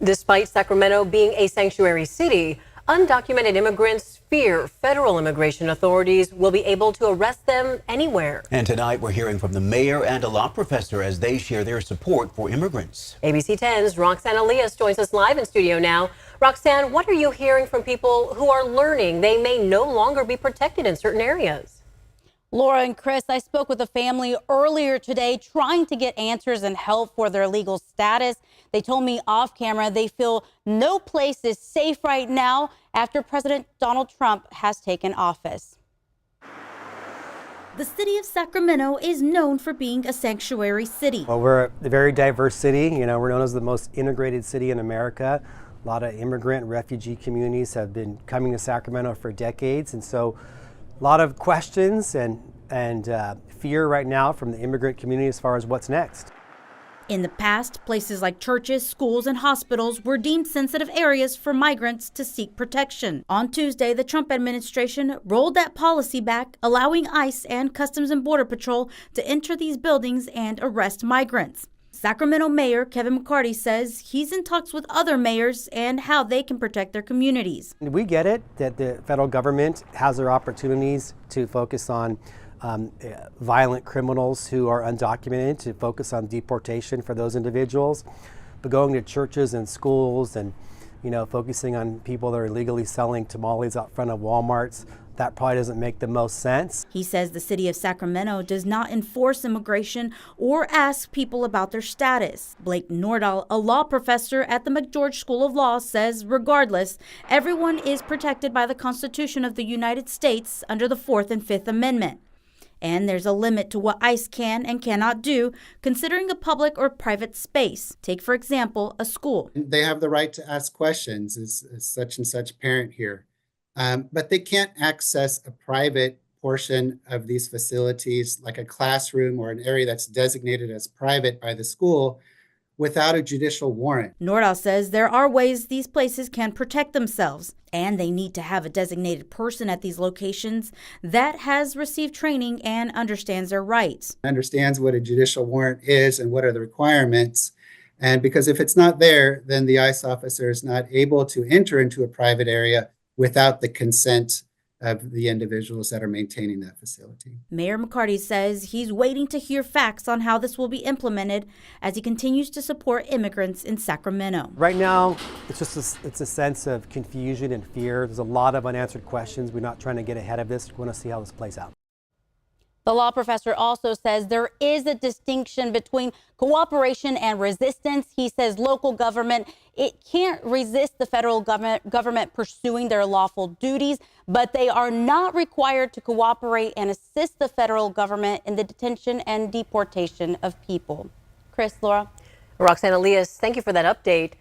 Despite Sacramento being a sanctuary city, undocumented immigrants fear federal immigration authorities will be able to arrest them anywhere. And tonight we're hearing from the mayor and a law professor as they share their support for immigrants. ABC 10's Roxanne Elias joins us live in studio now. Roxanne, what are you hearing from people who are learning they may no longer be protected in certain areas? Laura and Chris, I spoke with a family earlier today trying to get answers and help for their legal status. They told me off camera they feel no place is safe right now after President Donald Trump has taken office. The city of Sacramento is known for being a sanctuary city. Well, we're a very diverse city. You know, we're known as the most integrated city in America. A lot of immigrant and refugee communities have been coming to Sacramento for decades. And so a lot of questions and fear right now from the immigrant community as far as what's next. In the past, places like churches, schools, and hospitals were deemed sensitive areas for migrants to seek protection. On Tuesday, the Trump administration rolled that policy back, allowing ICE and Customs and Border Patrol to enter these buildings and arrest migrants. Sacramento Mayor Kevin McCarty says he's in talks with other mayors and how they can protect their communities. We get it that the federal government has their opportunities to focus on violent criminals who are undocumented, to focus on deportation for those individuals, but going to churches and schools and, you know, focusing on people that are illegally selling tamales out front of Walmarts, that probably doesn't make the most sense. He says the city of Sacramento does not enforce immigration or ask people about their status. Blake Nordahl, a law professor at the McGeorge School of Law, says regardless, everyone is protected by the Constitution of the United States under the 4th and 5th Amendment. And there's a limit to what ICE can and cannot do, considering a public or private space. Take, for example, a school. They have the right to ask questions, is such and such parent here. But they can't access a private portion of these facilities, like a classroom or an area that's designated as private by the school, without a judicial warrant. Nordahl says there are ways these places can protect themselves, and they need to have a designated person at these locations that has received training and understands their rights. Understands what a judicial warrant is and what are the requirements. And because if it's not there, then the ICE officer is not able to enter into a private area without the consent of the individuals that are maintaining that facility. Mayor McCarty says he's waiting to hear facts on how this will be implemented as he continues to support immigrants in Sacramento. Right now, it's a sense of confusion and fear. There's a lot of unanswered questions. We're not trying to get ahead of this. We want to see how this plays out. The law professor also says there is a distinction between cooperation and resistance. He says local government, it can't resist the federal government pursuing their lawful duties, but they are not required to cooperate and assist the federal government in the detention and deportation of people. Chris, Laura. Roxanne Elias, thank you for that update.